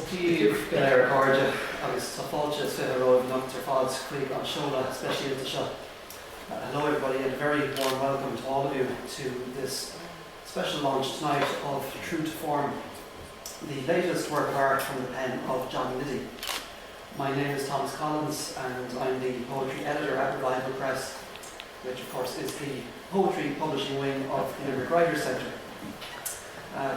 Tíomh go leir cóide agus tá fáilte is fiche roimh nachtar fád chuig an seola speisialta seo. Hello everybody and a very warm welcome to all of you to this special launch tonight of True to Form, the latest work of art from the pen of John Liddy. My name is Thomas Collins and I'm the poetry editor at Revival Press, which of course is the poetry publishing wing of the Limerick Writers' Centre.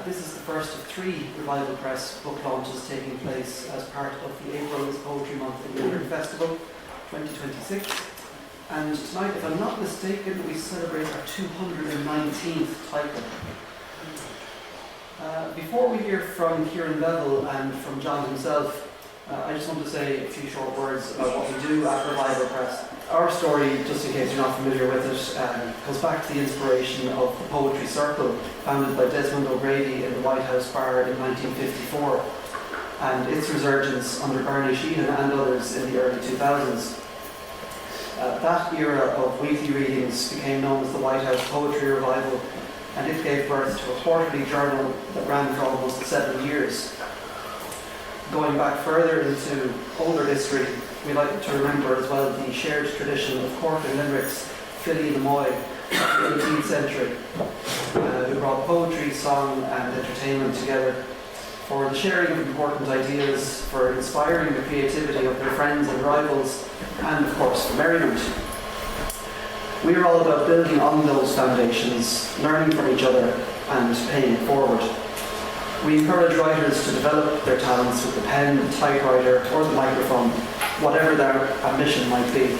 This is the first of 3 Revival Press book launches taking place as part of the April is Poetry Month in Limerick Festival 2026. And tonight, if I'm not mistaken, we celebrate our 219th title. Before we hear from Kieran Beville and from John himself, I just want to say a few short words about what we do at Revival Press. Our story, just in case you're not familiar with it, goes back to the inspiration of the Poetry Circle, founded by Desmond O'Grady in the White House Bar in 1954, and its resurgence under Bernie Sheehan and others in the early 2000s. That era of weekly readings became known as the White House Poetry Revival, and it gave birth to a quarterly journal that ran for almost 7 years. Going back further into older history, we like to remember as well the shared tradition of Cork and Limerick's Philly the Moy of the 18th century, who brought poetry, song and entertainment together for the sharing of important ideas, for inspiring the creativity of their friends and rivals, and of course for merriment. We are all about building on those foundations, learning from each other and paying it forward. We encourage writers to develop their talents with the pen, the typewriter or the microphone, whatever their ambition might be.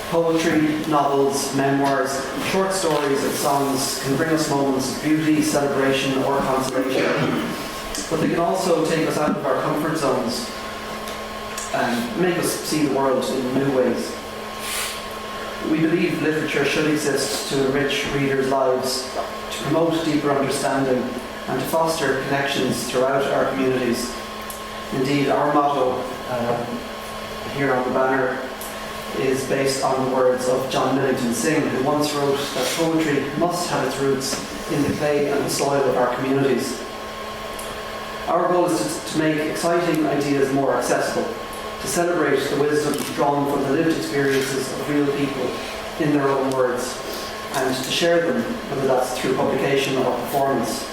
Poetry, novels, memoirs, short stories and songs can bring us moments of beauty, celebration or consolation, but they can also take us out of our comfort zones and make us see the world in new ways. We believe literature should exist to enrich readers' lives, to promote deeper understanding and to foster connections throughout our communities. Indeed, our motto here on the banner is based on the words of John Liddy, who once wrote that poetry must have its roots in the clay and the soil of our communities. Our goal is to make exciting ideas more accessible, to celebrate the wisdom drawn from the lived experiences of real people in their own words, and to share them, whether that's through publication or performance.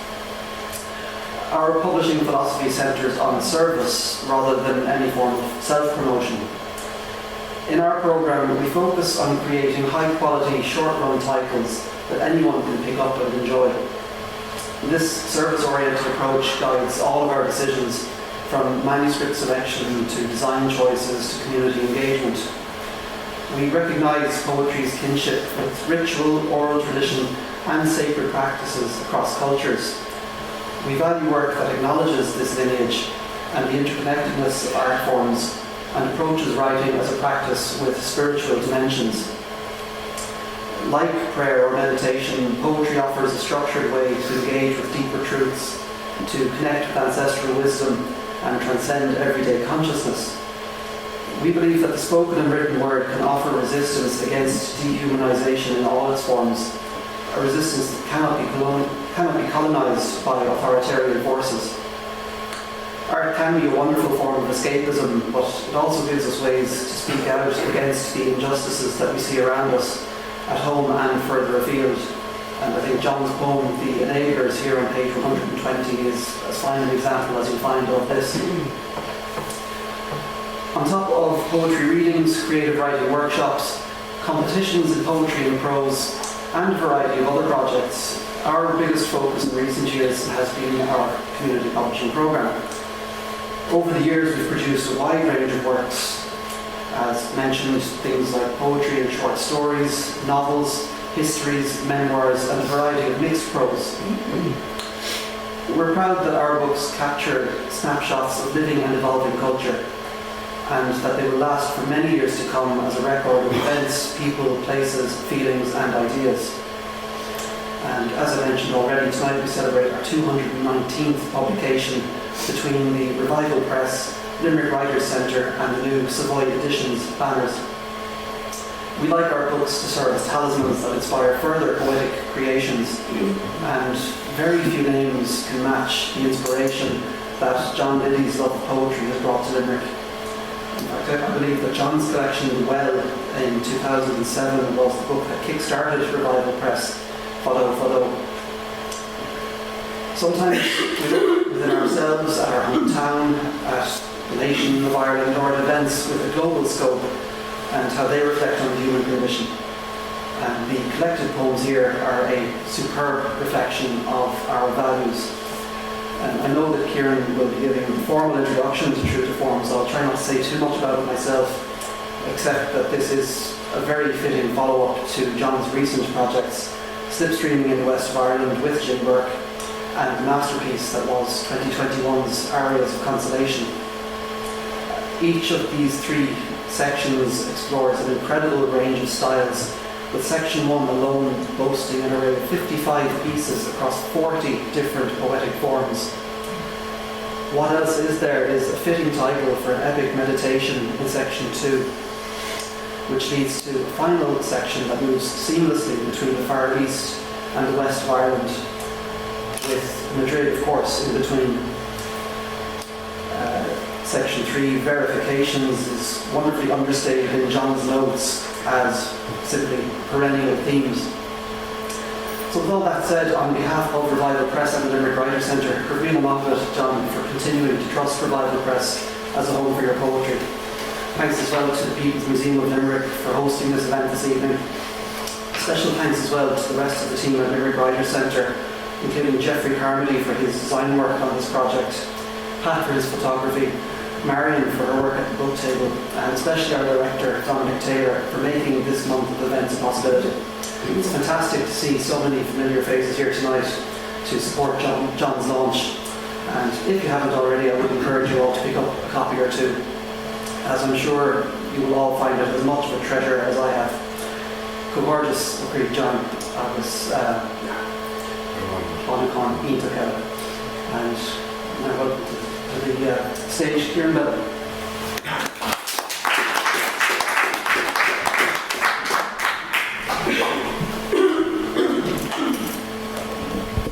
Our publishing philosophy centres on service rather than any form of self-promotion. In our programme, we focus on creating high-quality, short-run titles that anyone can pick up and enjoy. This service-oriented approach guides all of our decisions, from manuscript selection to design choices to community engagement. We recognise poetry's kinship with ritual, oral tradition and sacred practices across cultures. We value work that acknowledges this lineage and the interconnectedness of art forms and approaches writing as a practice with spiritual dimensions. Like prayer or meditation, poetry offers a structured way to engage with deeper truths, to connect with ancestral wisdom and transcend everyday consciousness. We believe that the spoken and written word can offer resistance against dehumanization in all its forms, a resistance that cannot be colonized by authoritarian forces. Art can be a wonderful form of escapism, but it also gives us ways to speak out against the injustices that we see around us, at home and further afield. And I think John's poem, The Enablers, here on page 120 is as fine an example as you'll find of this. On top of poetry readings, creative writing workshops, competitions in poetry and prose, and a variety of other projects, our biggest focus in recent years has been our community publishing programme. Over the years we've produced a wide range of works, as mentioned, things like poetry and short stories, novels, histories, memoirs and a variety of mixed prose. We're proud that our books capture snapshots of living and evolving culture, and that they will last for many years to come as a record of events, people, places, feelings and ideas. And as I mentioned already, tonight we celebrate our 219th publication between the Revival Press, Limerick Writers' Centre and the new Savoy Editions banners. We like our books to serve as talismans that inspire further poetic creations, and very few names can match the inspiration that John Liddy's love of poetry has brought to Limerick. In fact, I believe that John's collection, Well, in 2007 was the book that kick-started Revival Press, Follow. Sometimes we look within ourselves, at our hometown, at the nation of Ireland, or at events with a global scope, and how they reflect on the human condition. And the collected poems here are a superb reflection of our values. And I know that Kieran will be giving a formal introduction to True to Form, so I'll try not to say too much about it myself, except that this is a very fitting follow-up to John's recent projects, Slipstreaming in the West of Ireland with Jim Burke, and the masterpiece that was 2021's Areas of Consolation. Each of these three sections explores an incredible range of styles, with section 1 alone boasting an array of 55 pieces across 40 different poetic forms. What else is there is a fitting title for an epic meditation in section 2, which leads to a final section that moves seamlessly between the Far East and the West of Ireland, with Madrid, of course, in between. Section 3, Verifications, is wonderfully understated in John's notes as simply perennial themes. So with all that said, on behalf of Revival Press and the Limerick Writers Centre, Carvina Moffat, John, for continuing to trust Revival Press as a home for your poetry. Thanks as well to the People's Museum of Limerick for hosting this event this evening. Special thanks as well to the rest of the team at Limerick Writers Centre, including Jeffrey Carmody for his design work on this project, Pat for his photography, Marion for her work at the book table, and especially our director, Dominic Taylor, for making this month of events a possibility. It's fantastic to see so many familiar faces here tonight to support John's launch. And if you haven't already, I would encourage you all to pick up a copy or two, as I'm sure you will all find it as much of a treasure as I have. Gorgeous, okay, John, agus Bonacon Intakela. And now welcome to the stage, Kieran Beville.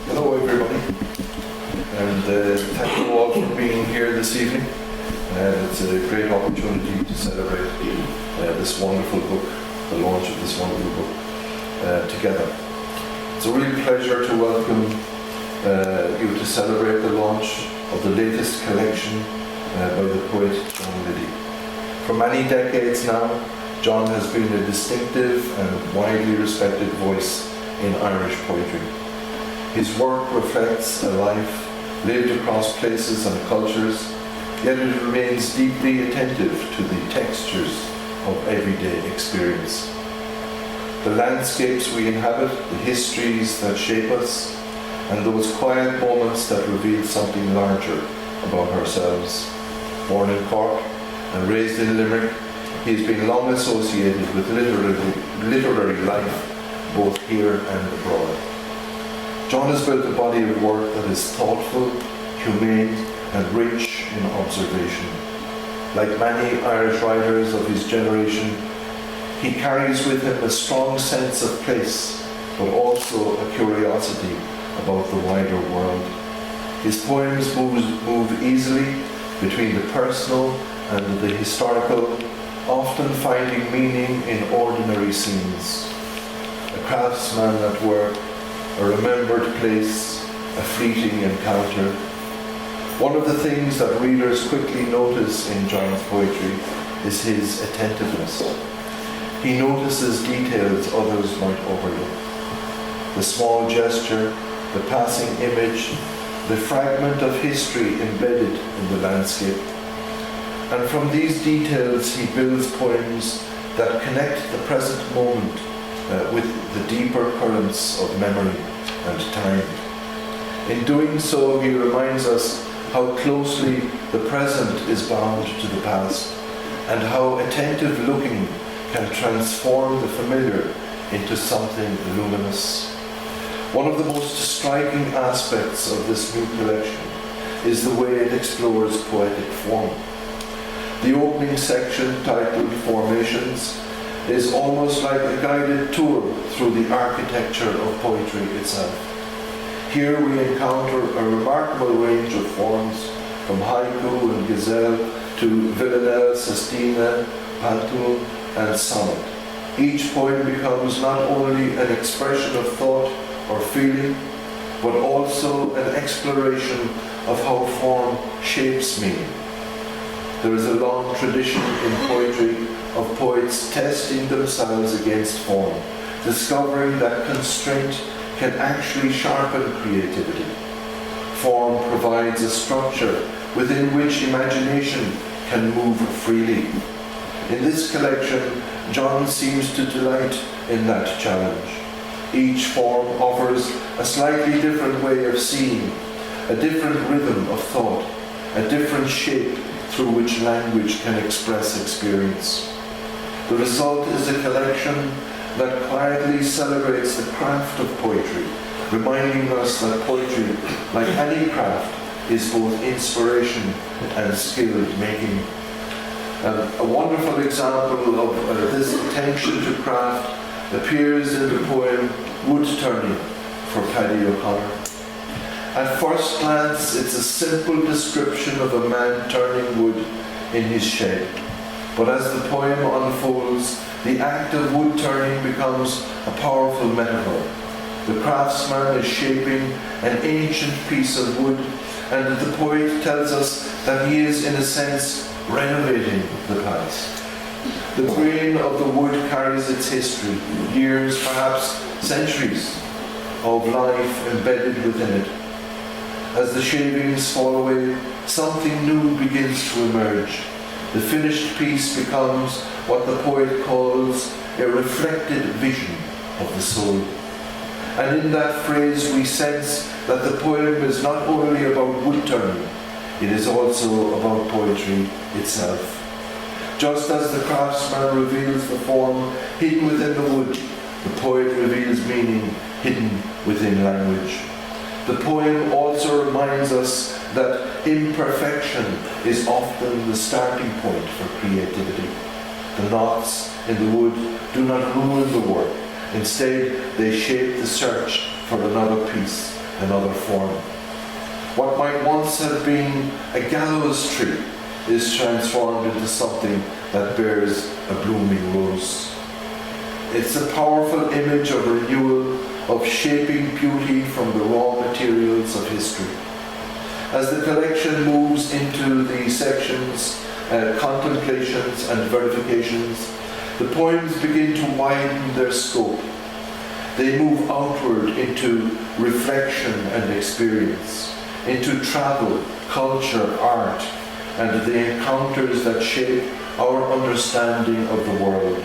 Hello everybody, and thank you all for being here this evening. It's a great opportunity to celebrate this wonderful book, the launch of this wonderful book together. It's a real pleasure to welcome you to celebrate the launch of the latest collection by the poet John Liddy. For many decades now, John has been a distinctive and widely respected voice in Irish poetry. His work reflects a life lived across places and cultures, yet it remains deeply attentive to the textures of everyday experience. The landscapes we inhabit, the histories that shape us, and those quiet moments that reveal something larger about ourselves. Born in Cork and raised in Limerick, he has been long associated with literary life, both here and abroad. John has built a body of work that is thoughtful, humane, and rich in observation. Like many Irish writers of his generation, he carries with him a strong sense of place, but also a curiosity about the wider world. His poems move easily between the personal and the historical, often finding meaning in ordinary scenes. A craftsman at work, a remembered place, a fleeting encounter. One of the things that readers quickly notice in John's poetry is his attentiveness. He notices details others might overlook. The small gesture, the passing image, the fragment of history embedded in the landscape. And from these details he builds poems that connect the present moment with the deeper currents of memory and time. In doing so, he reminds us how closely the present is bound to the past, and how attentive looking can transform the familiar into something luminous. One of the most striking aspects of this new collection is the way it explores poetic form. The opening section, titled Formations, is almost like a guided tour through the architecture of poetry itself. Here we encounter a remarkable range of forms, from haiku and gazelle to villanelle, sestina, pantun and sonnet. Each poem becomes not only an expression of thought or feeling, but also an exploration of how form shapes meaning. There is a long tradition in poetry of poets testing themselves against form, discovering that constraint can actually sharpen creativity. Form provides a structure within which imagination can move freely. In this collection, John seems to delight in that challenge. Each form offers a slightly different way of seeing, a different rhythm of thought, a different shape through which language can express experience. The result is a collection that quietly celebrates the craft of poetry, reminding us that poetry, like any craft, is both inspiration and skilled making. A wonderful example of this attention to craft appears in the poem Wood Turning for Paddy O'Connor. At first glance, it's a simple description of a man turning wood in his shed. But as the poem unfolds, the act of wood turning becomes a powerful metaphor. The craftsman is shaping an ancient piece of wood, and the poet tells us that he is, in a sense, renovating the past. The grain of the wood carries its history, years, perhaps centuries, of life embedded within it. As the shavings fall away, something new begins to emerge. The finished piece becomes what the poet calls a reflected vision of the soul. And in that phrase we sense that the poem is not only about wood turning, it is also about poetry itself. Just as the craftsman reveals the form hidden within the wood, the poet reveals meaning hidden within language. The poem also reminds us that imperfection is often the starting point for creativity. The knots in the wood do not ruin the work. Instead, they shape the search for another piece, another form. What might once have been a gallows tree is transformed into something that bears a blooming rose. It's a powerful image of renewal, of shaping beauty from the raw materials of history. As the collection moves into the sections, contemplations and verifications, the poems begin to widen their scope. They move outward into reflection and experience, into travel, culture, art, and the encounters that shape our understanding of the world.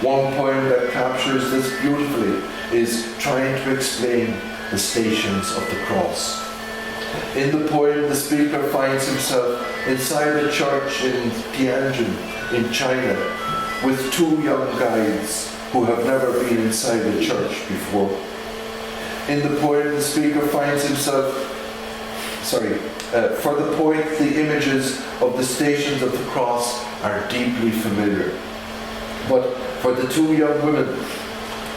One poem that captures this beautifully is Trying to Explain the Stations of the Cross. In the poem, the speaker finds himself inside a church in Tianjin, in China, with two young guides who have never been inside a church before. In the poem, the speaker finds himself, for the poet, the images of the Stations of the Cross are deeply familiar. But for the two young women,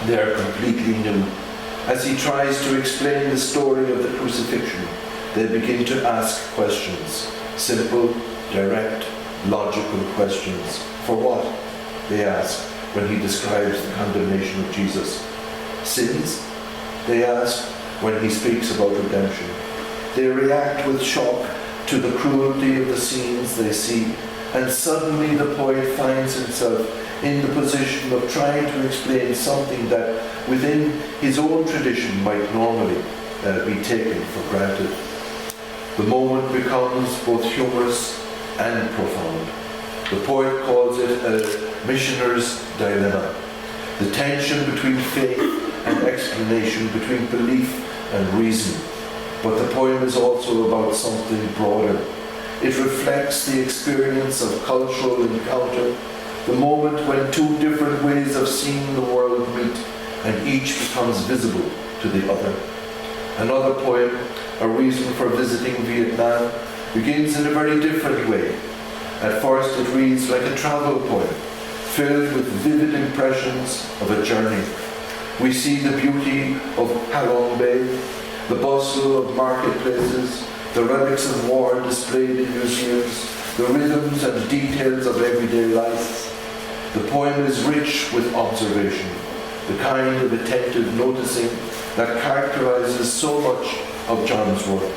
they are completely new. As he tries to explain the story of the crucifixion, they begin to ask questions. Simple, direct, logical questions. For what? They ask when he describes the condemnation of Jesus. Sins? They ask when he speaks about redemption. They react with shock to the cruelty of the scenes they see, and suddenly the poet finds himself in the position of trying to explain something that within his own tradition might normally be taken for granted. The moment becomes both humorous and profound. The poet calls it a missioner's dilemma, the tension between faith and explanation, between belief and reason. But the poem is also about something broader. It reflects the experience of cultural encounter, the moment when two different ways of seeing the world meet and each becomes visible to the other. Another poem, A Reason for Visiting Vietnam, begins in a very different way. At first it reads like a travel poem, filled with vivid impressions of a journey. We see the beauty of Halong Bay, the bustle of marketplaces, the relics of war displayed in museums, the rhythms and details of everyday life. The poem is rich with observation, the kind of attentive noticing that characterizes so much of John's work.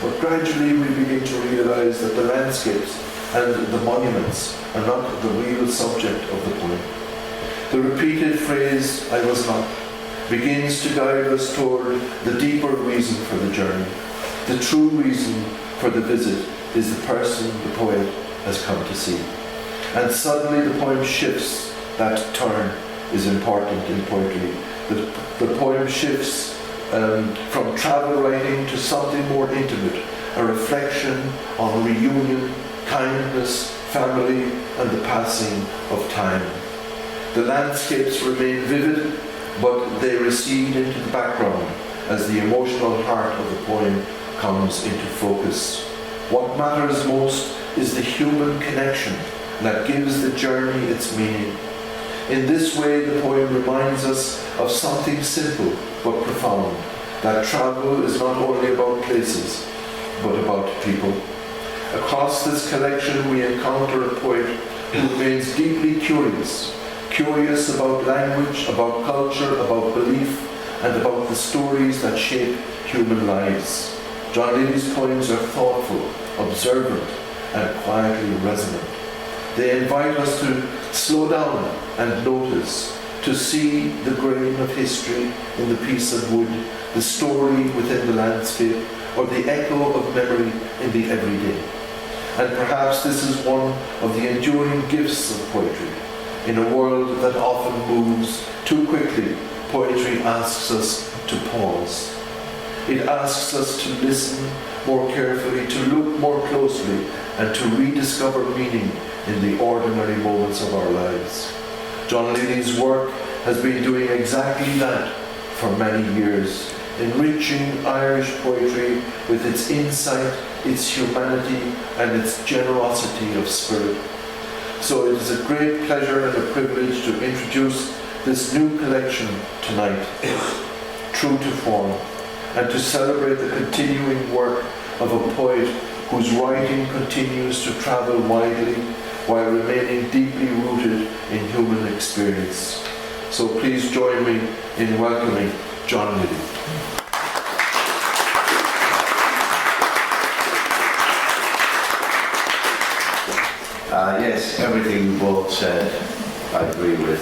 But gradually we begin to realize that the landscapes and the monuments are not the real subject of the poem. The repeated phrase, "I was not," begins to guide us toward the deeper reason for the journey. The true reason for the visit is the person the poet has come to see. And suddenly the poem shifts. That turn is important in poetry. The poem shifts from travel writing to something more intimate, a reflection on reunion, kindness, family, and the passing of time. The landscapes remain vivid, but they recede into the background as the emotional heart of the poem comes into focus. What matters most is the human connection that gives the journey its meaning. In this way, the poem reminds us of something simple but profound, that travel is not only about places, but about people. Across this collection, we encounter a poet who remains deeply curious about language, about culture, about belief, and about the stories that shape human lives. John Liddy's poems are thoughtful, observant, and quietly resonant. They invite us to slow down and notice, to see the grain of history in the piece of wood, the story within the landscape, or the echo of memory in the everyday. And perhaps this is one of the enduring gifts of poetry. In a world that often moves too quickly, poetry asks us to pause. It asks us to listen more carefully, to look more closely, and to rediscover meaning in the ordinary moments of our lives. John Liddy's work has been doing exactly that for many years, enriching Irish poetry with its insight, its humanity, and its generosity of spirit. So it is a great pleasure and a privilege to introduce this new collection tonight, True to Form, and to celebrate the continuing work of a poet whose writing continues to travel widely while remaining deeply rooted in human experience. So please join me in welcoming John Liddy. Yes, everything you both said, I agree with.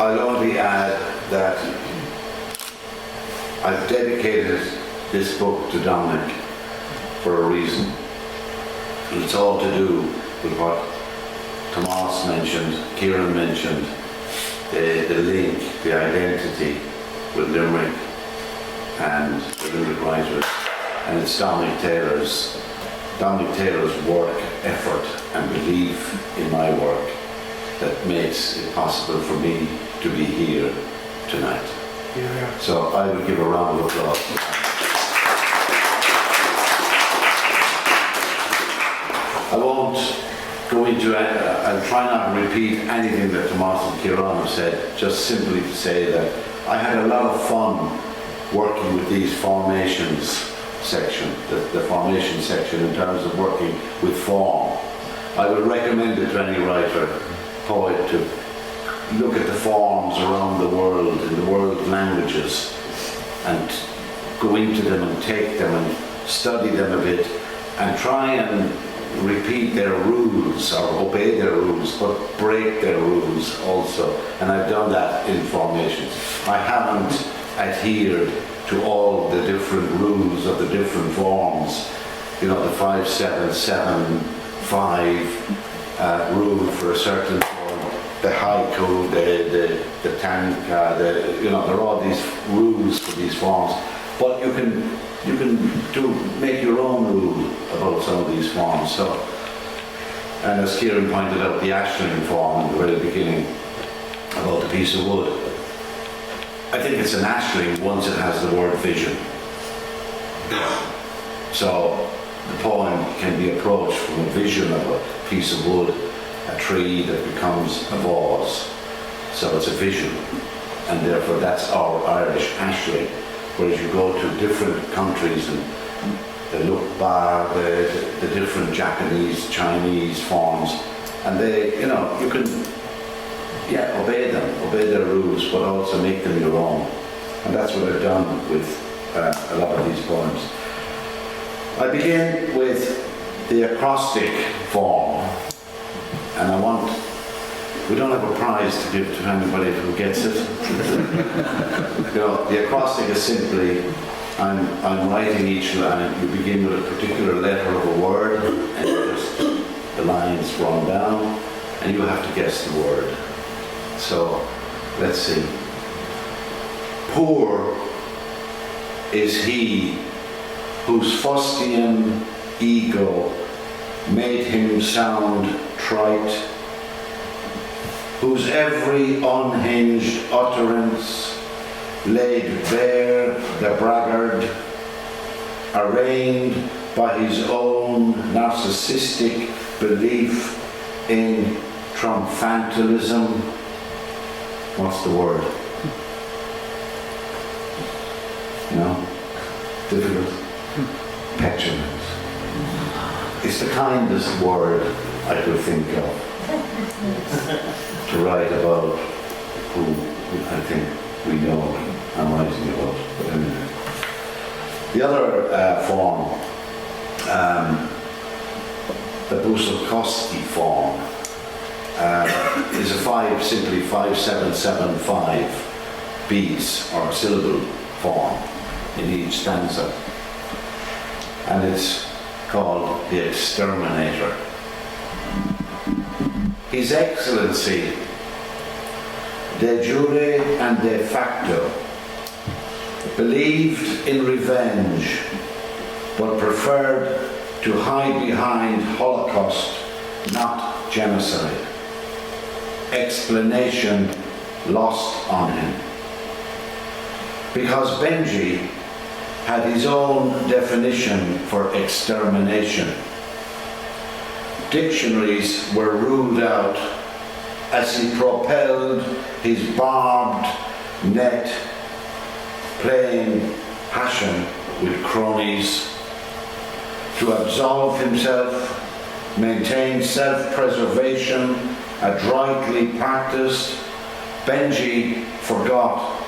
I'll only add that I've dedicated this book to Dominic for a reason. And it's all to do with what Tomas mentioned, Kieran mentioned, the link, the identity with Limerick and the Limerick writers. And it's Dominic Taylor's work, effort and belief in my work that makes it possible for me to be here tonight. Yeah. So I would give a round of applause. I won't go into it. I'll try not to repeat anything that Tomas and Kieran have said, just simply to say that I had a lot of fun working with these formations section, the formation section, in terms of working with form. I would recommend it to any writer, poet, to look at the forms around the world, in the world languages, and go into them and take them and study them a bit and try and repeat their rules or obey their rules, but break their rules also. And I've done that in formations. I haven't adhered to all the different rules of the different forms, you know, the 5-7-7-5 rule for a certain form, the haiku, the tanka, there are all these rules for these forms, but you can make your own rule about some of these forms. So, and as Kieran pointed out, the ashling form in the very beginning about the piece of wood, I think it's an ashling once it has the word vision. So the poem can be approached from a vision of a piece of wood, a tree that becomes a vase. So it's a vision, and therefore that's our Irish ashling. whereas you go to different countries and they look bar the different Japanese, Chinese forms, and they, you know, you can, yeah, obey their rules, but also make them your own. And that's what I've done with a lot of these poems. I begin with the acrostic form, and we don't have a prize to give to anybody who gets it. You know, the acrostic is simply, I'm writing each line. You begin with a particular letter of a word, and just the lines run down, and you have to guess the word. So, let's see. Poor is he whose fustian ego made him sound trite, whose every unhinged utterance laid bare the braggart, arraigned by his own narcissistic belief in triumphantalism. What's the word? No? Difficult? Petulance. It's the kindest word I could think of to write about who I think we know I'm writing about. But anyway. The other form, the Busokowski form, is a simply 5-7-7-5 beats or syllable form in each stanza, and it's called the Exterminator. His Excellency, de jure and de facto, believed in revenge, but preferred to hide behind Holocaust, not genocide. Explanation lost on him. Because Benji had his own definition for extermination. Dictionaries were ruled out as he propelled his barbed net, playing passion with cronies. To absolve himself, maintain self-preservation, adroitly practiced, Benji forgot.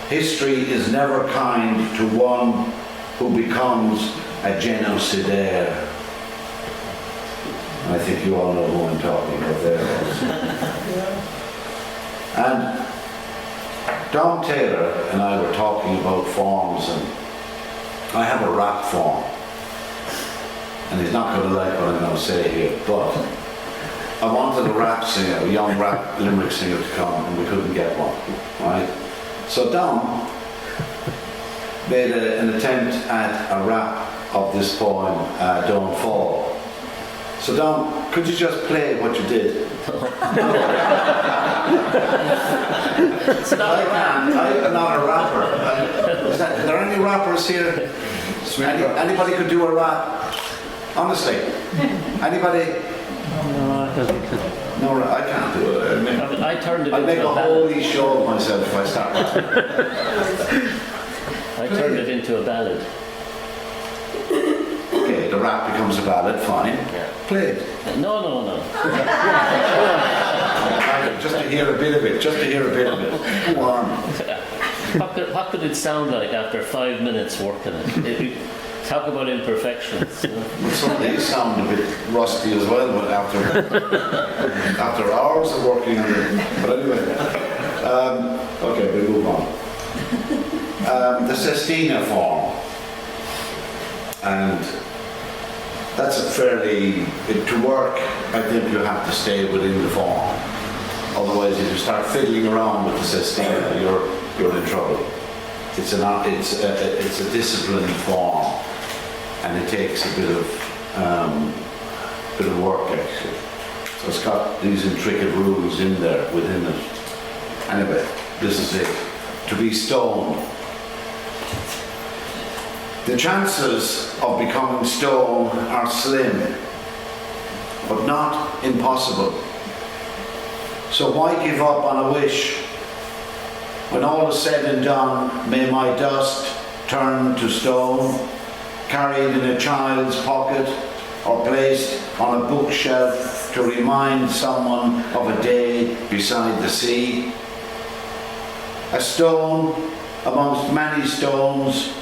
History is never kind to one who becomes a genocidaire. I think you all know who I'm talking about there also. And Dom Taylor and I were talking about forms, and I have a rap form. And he's not going to like what I'm going to say here, but I wanted a rap singer, a young rap Limerick singer to come, and we couldn't get one, right? So Dom made an attempt at a rap of this poem, Don't Fall. So Dom, could you just play what you did? I'm not a rapper. Are there any rappers here? Anybody could do a rap? Honestly, anybody? No, I can't do it. I turned it I'll make into a holy show of myself if I start rapping. I turned it into a ballad. Okay, the rap becomes a ballad, fine. Play it. No. Just to hear a bit of it, Go on. What could it sound like after 5 minutes working it? Talk about imperfections. Well, some of these sound a bit rusty as well, but after hours of working on it. But anyway, okay, we move on. The sestina form, and that's a fairly, to work, I think you have to stay within the form. Otherwise, if you start fiddling around with the sestina, you're in trouble. It's a disciplined form, and it takes a bit of work actually. So it's got these intricate rules in there within it. Anyway, this is it. To be stone. The chances of becoming stone are slim, but not impossible. So why give up on a wish? When all is said and done, may my dust turn to stone, carried in a child's pocket or placed on a bookshelf to remind someone of a day beside the sea. A stone amongst many stones,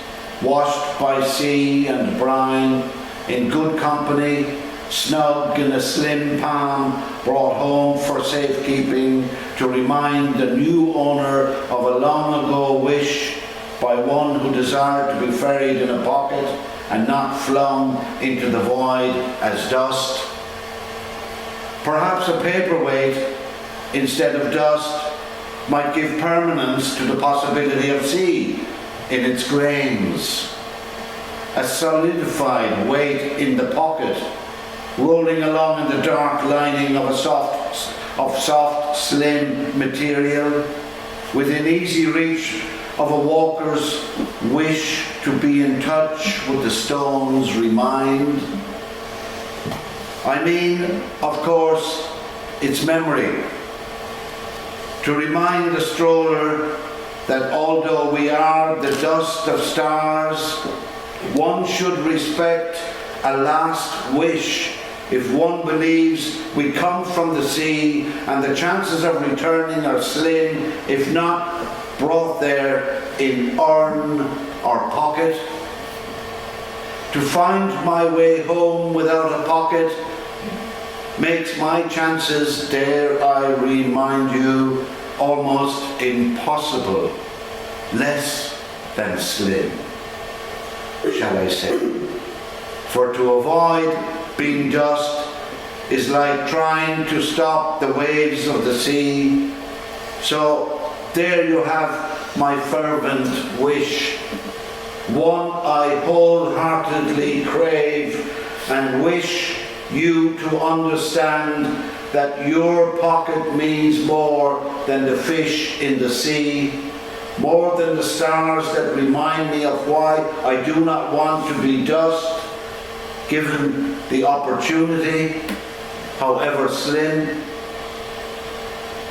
washed by sea and brine, in good company, snug in a slim palm, brought home for safekeeping to remind the new owner of a long ago wish by one who desired to be ferried in a pocket and not flung into the void as dust. Perhaps a paperweight instead of dust might give permanence to the possibility of sea in its grains. A solidified weight in the pocket, rolling along in the dark lining of soft, slim material, within easy reach of a walker's wish to be in touch with the stones remind. I mean, of course, its memory. To remind the stroller that although we are the dust of stars, one should respect a last wish if one believes we come from the sea and the chances of returning are slim, if not brought there in urn or pocket. To find my way home without a pocket makes my chances, dare I remind you, almost impossible, less than slim, shall I say. For to avoid being dust is like trying to stop the waves of the sea. So there you have my fervent wish, one I wholeheartedly crave, and wish you to understand that your pocket means more than the fish in the sea, more than the stars that remind me of why I do not want to be dust, given the opportunity, however slim.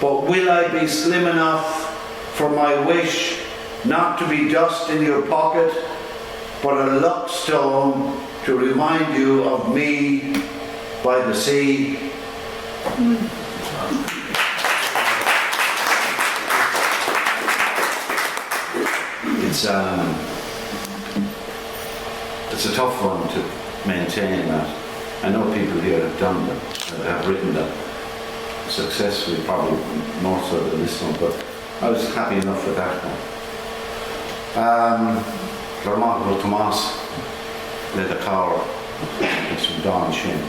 But will I be slim enough for my wish not to be dust in your pocket, but a luck stone to remind you of me by the sea? It's a tough one to maintain that. I know people here have done them, have written them successfully, probably more so than this one, but I was happy enough with that one. Remarkable Tomas led a cower. It's from Don Shin.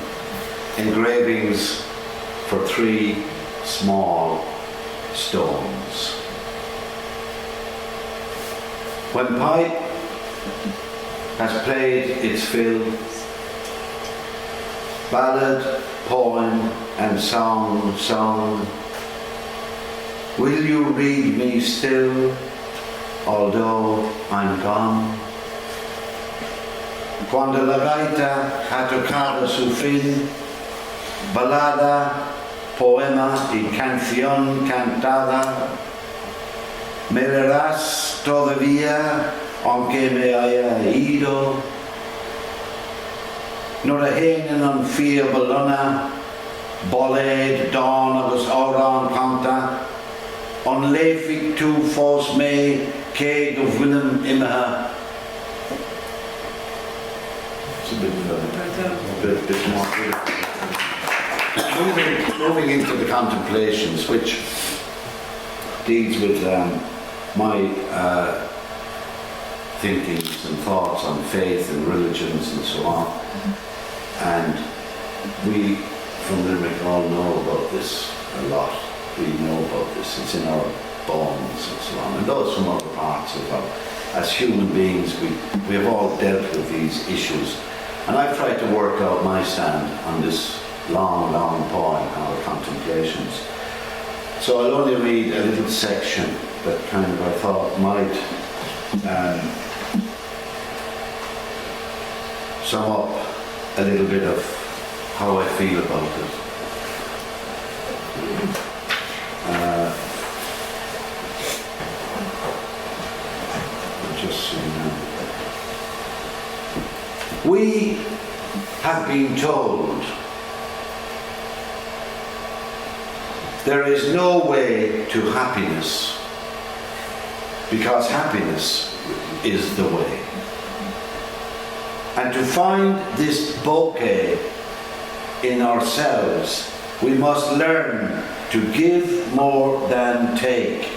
Engravings for 3 small stones. When pipe has played its fill, ballad, poem and song sung, will you read me still, although I'm gone? Quando la gaita ha toccato su fin, ballada, poema y canción cantada, me verás todavía aunque me haya ido. Nor a héann an fia ballona, bolléad dawn agus órán canta, an léifig tú fós mé cé go bhfuilim imethe. It's a bit more moving into the contemplations, which deals with my thinkings and thoughts on faith and religions and so on. And we from Limerick all know about this a lot. We know about this, it's in our bones and so on. And those from other parts as well. As human beings, we have all dealt with these issues. And I've tried to work out my stand on this long, long poem, our contemplations. So I'll only read a little section that kind of I thought might sum up a little bit of how I feel about it. just so you know. We have been told there is no way to happiness because happiness is the way. And to find this bouquet in ourselves, we must learn to give more than take,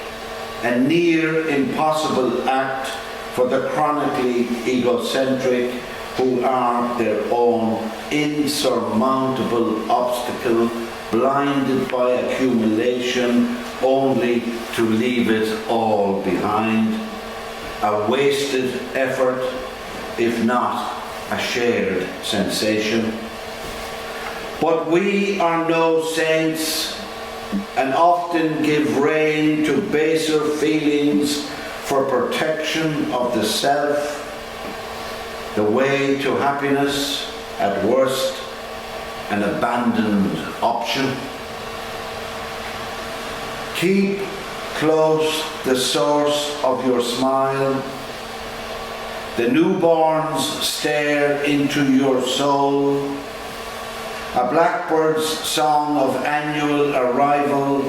a near impossible act for the chronically egocentric who are their own insurmountable obstacle, blinded by accumulation only to leave it all behind, a wasted effort, if not a shared sensation. But we are no saints and often give rein to baser feelings for protection of the self. The way to happiness, at worst, an abandoned option. Keep close the source of your smile. The newborns stare into your soul. A blackbird's song of annual arrival,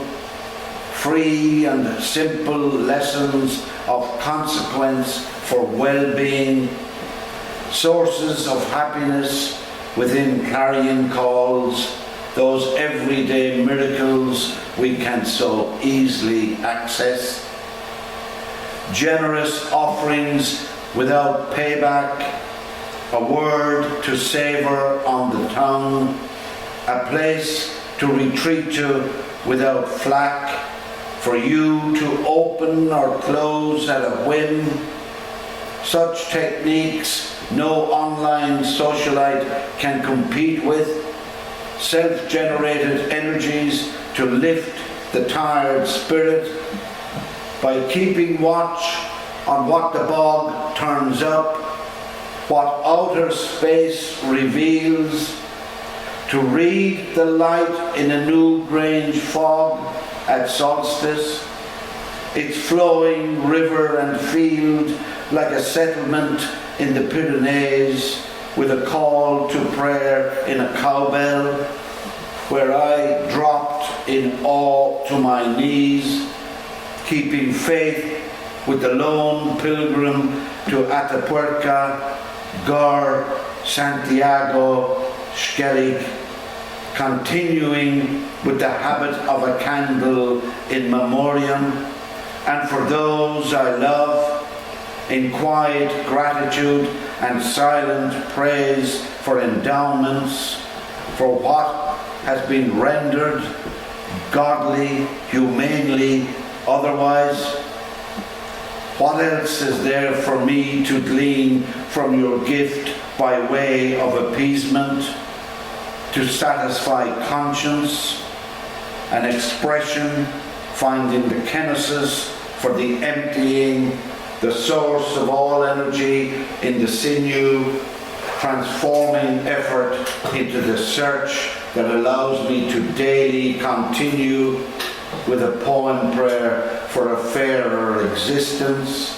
free and simple lessons of consequence for well-being, sources of happiness within clarion calls, those everyday miracles we can so easily access, generous offerings without payback, a word to savour on the tongue, a place to retreat to without flack, for you to open or close at a whim. Such techniques no online socialite can compete with, self-generated energies to lift the tired spirit by keeping watch on what the bog turns up, what outer space reveals, to read the light in a new Grange fog at solstice, its flowing river and field like a settlement in the Pyrenees, with a call to prayer in a cowbell, where I dropped in awe to my knees, keeping faith with the lone pilgrim to Atapuerca, Gor, Santiago, Skellig, continuing with the habit of a candle in memoriam, and for those I love, in quiet gratitude and silent praise for endowments, for what has been rendered godly, humanely, otherwise. What else is there for me to glean from your gift by way of appeasement, to satisfy conscience, an expression finding the kenosis for the emptying, the source of all energy in the sinew, transforming effort into the search that allows me to daily continue with a poem prayer for a fairer existence,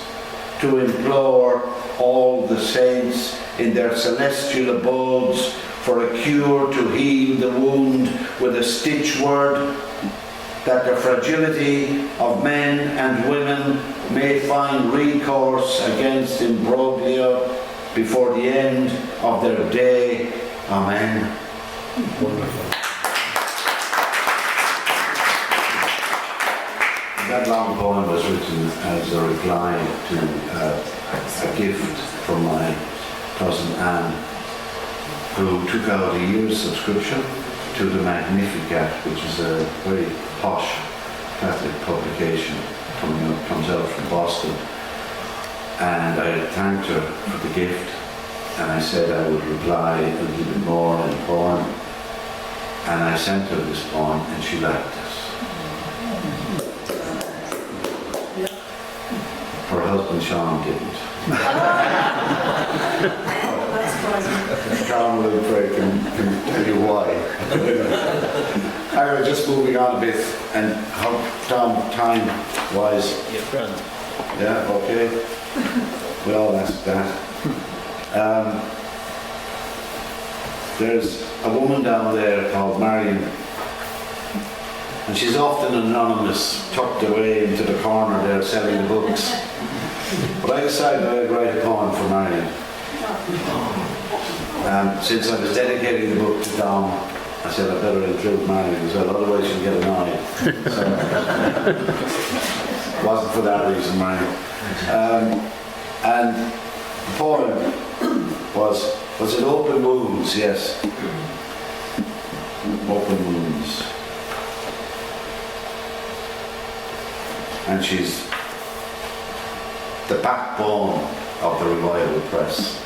to implore all the saints in their celestial abodes for a cure to heal the wound with a stitch word, that the fragility of men and women may find recourse against imbroglio before the end of their day. Amen. Wonderful. That long poem was written as a reply to a gift from my cousin Anne, who took out a year's subscription to the Magnificat, which is a very posh Catholic publication comes out from Boston. And I thanked her for the gift, and I said I would reply a little bit more in the poem. And I sent her this poem, and she liked it. Her husband Sean didn't. Sean will can tell you why. Anyway, just moving on a bit, and how time-wise. Yeah, grand. Yeah, okay. We all ask that. There's a woman down there called Marion, and she's often anonymous, tucked away into the corner there selling the books. But I decided I'd write a poem for Marion. Since I was dedicating the book to Dom, I said I better include Marion as well, otherwise she'll get annoyed. So, wasn't for that reason, Marion. And the poem was it Open Wounds? Yes. Open Wounds. And she's the backbone of the Revival Press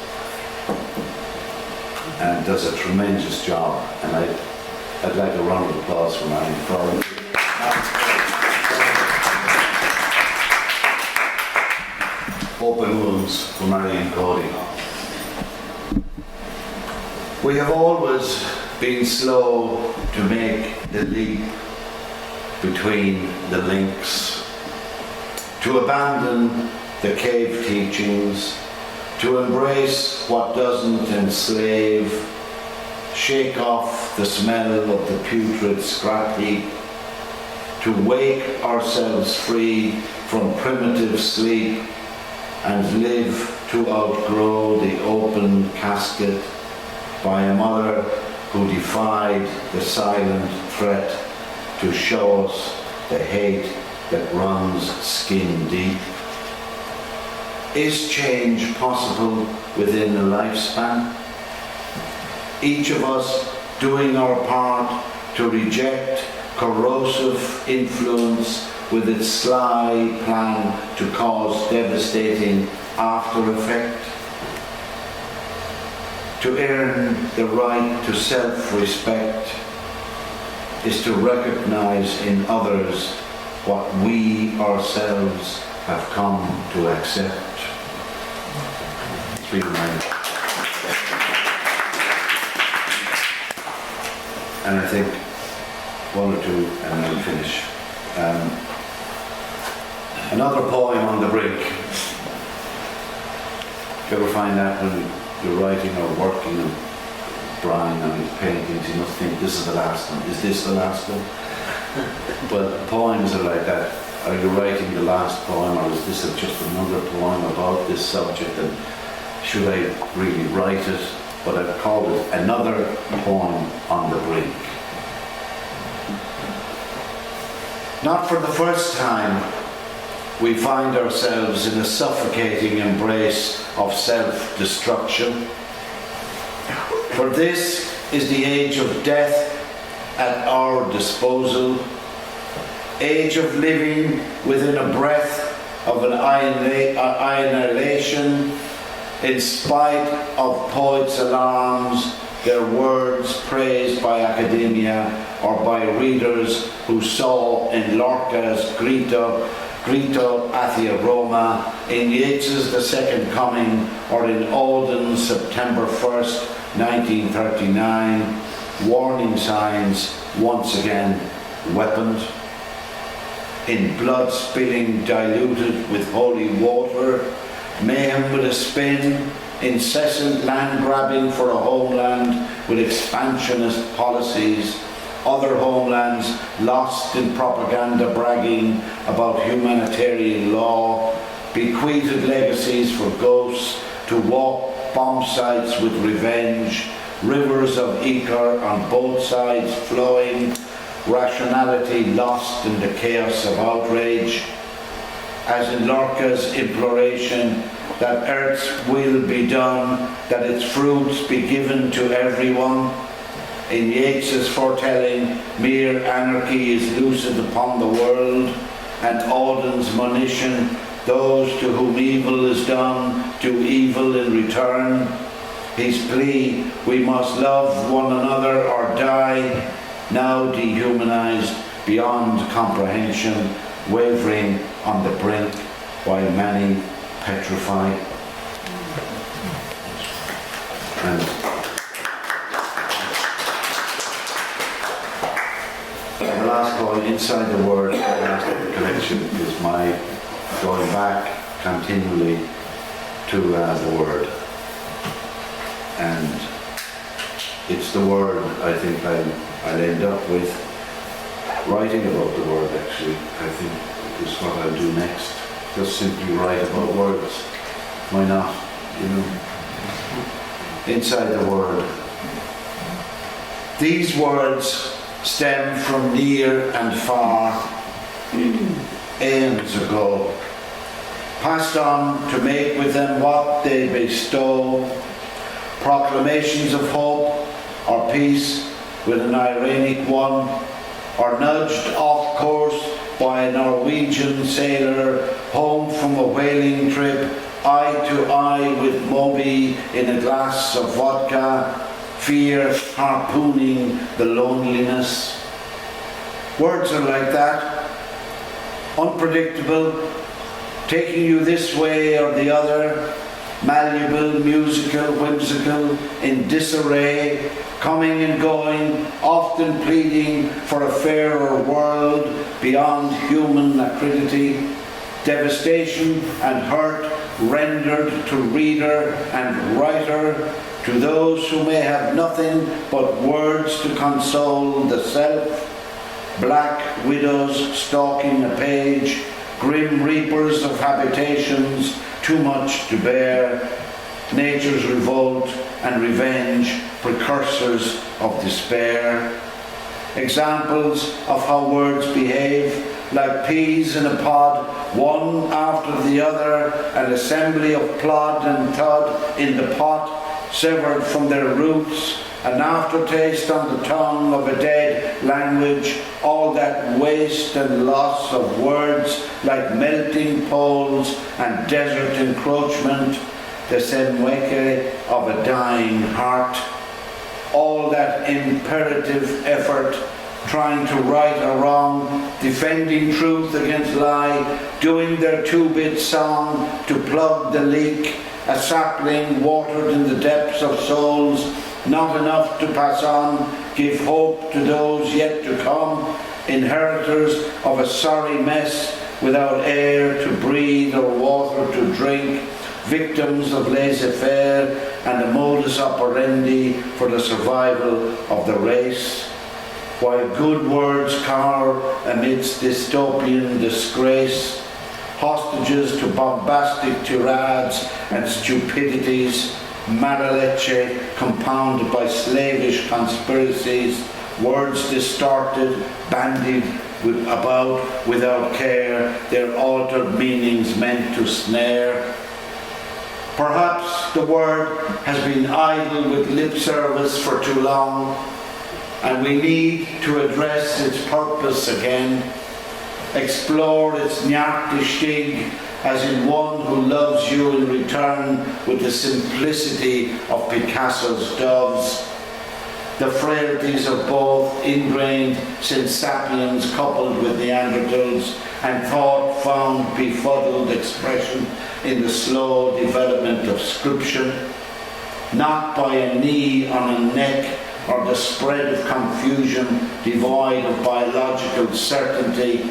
and does a tremendous job, and I'd like a round of applause for Marion for Open Wounds for Marion Cody. We have always been slow to make the leap between the links, to abandon the cave teachings, to embrace what doesn't enslave, shake off the smell of the putrid scrap heap, to wake ourselves free from primitive sleep and live to outgrow the open casket by a mother who defied the silent threat to show us the hate that runs skin deep. Is change possible within a lifespan? Each of us doing our part to reject corrosive influence with its sly plan to cause devastating after effect? To earn the right to self-respect is to recognize in others what we ourselves have come to accept. It's really nice. And I think one or two and then finish. Another poem on the brink. Do you ever find that when you're writing or working on Brian and his paintings, you must think, this is the last one. Is this the last one? Well, poems are like that. Are you writing the last poem, or is this just another poem about this subject, and should I really write it? But I've called it Another Poem on the Brink. Not for the first time, we find ourselves in a suffocating embrace of self-destruction. For this is the age of death at our disposal, age of living within a breath of an annihilation, in spite of poets' alarms, their words praised by academia or by readers who saw in Lorca's Grito Athia Roma, in Yeats's The Second Coming, or in Alden's September 1st, 1939, warning signs once again weaponed. In blood spilling diluted with holy water, mayhem with a spin, incessant land grabbing for a homeland with expansionist policies, other homelands lost in propaganda bragging about humanitarian law, bequeathed legacies for ghosts to walk bomb sites with revenge, rivers of ichor on both sides flowing, rationality lost in the chaos of outrage. As in Lorca's imploration that Earth's will be done, that its fruits be given to everyone, in Yeats's foretelling, mere anarchy is loosed upon the world, and Auden's monition, those to whom evil is done, do evil in return. His plea, we must love one another or die, now dehumanized beyond comprehension, wavering on the brink while many petrify. And the last poem, Inside the Word, the last collection, is my going back continually to the Word. And it's the Word, I think I'll end up with writing about the Word, actually. I think is what I'll do next. Just simply write about words. Why not? Inside the Word. These words stem from near and far, aeons ago, passed on to make with them what they bestow, proclamations of hope or peace with an ironic one, or nudged off course by a Norwegian sailor home from a whaling trip, eye to eye with Moby in a glass of vodka, fear harpooning the loneliness. Words are like that, unpredictable, taking you this way or the other, malleable, musical, whimsical, in disarray, coming and going, often pleading for a fairer world beyond human acridity, devastation and hurt rendered to reader and writer, to those who may have nothing but words to console the self, black widows stalking a page, grim reapers of habitations, too much to bear, nature's revolt and revenge, precursors of despair. Examples of how words behave, like peas in a pod, one after the other, an assembly of plod and thud in the pot, severed from their roots, an aftertaste on the tongue of a dead language, all that waste and loss of words, like melting poles and desert encroachment, the semweke of a dying heart, all that imperative effort, trying to right a wrong, defending truth against lie, doing their two-bit song to plug the leak, a sapling watered in the depths of souls, not enough to pass on, give hope to those yet to come, inheritors of a sorry mess, without air to breathe or water to drink, victims of laissez-faire and a modus operandi for the survival of the race. While good words cower amidst dystopian disgrace, hostages to bombastic tirades and stupidities, mala leche compounded by slavish conspiracies, words distorted, bandied about without care, their altered meanings meant to snare. Perhaps the word has been idle with lip service for too long, and we need to address its purpose again, explore its nyartistig as in one who loves you in return with the simplicity of Picasso's doves, the frailties of both ingrained since sapiens coupled with Neanderthals and thought found befuddled expression in the slow development of scripture, not by a knee on a neck or the spread of confusion devoid of biological certainty,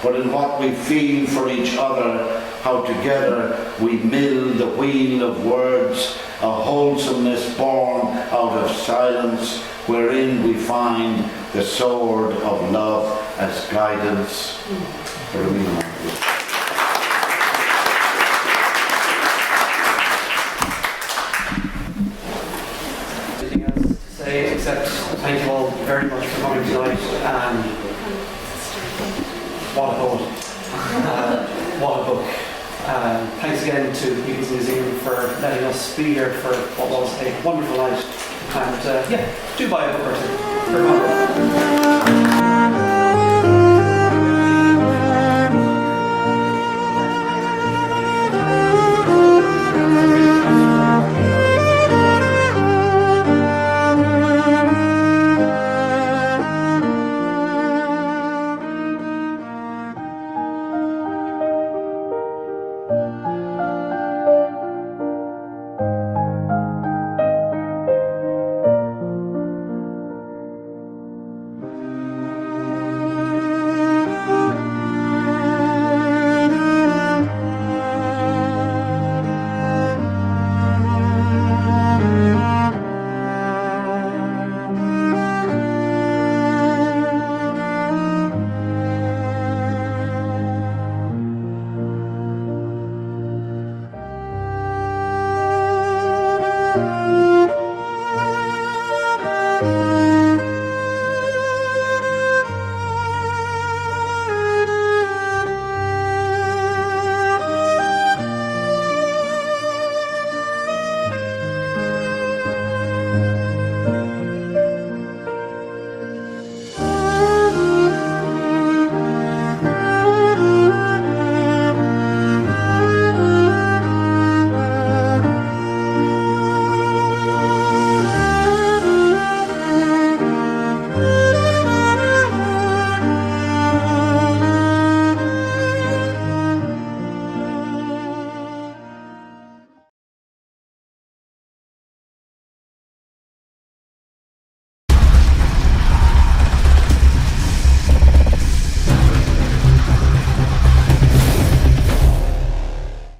but in what we feel for each other, how together we mill the wheel of words, a wholesomeness born out of silence, wherein we find the sword of love as guidance. Anything else to say except thank you all very much for coming tonight. What a poem. What a book. Thanks again to the People's Museum for letting us be here for what was a wonderful night. And do buy a book or two.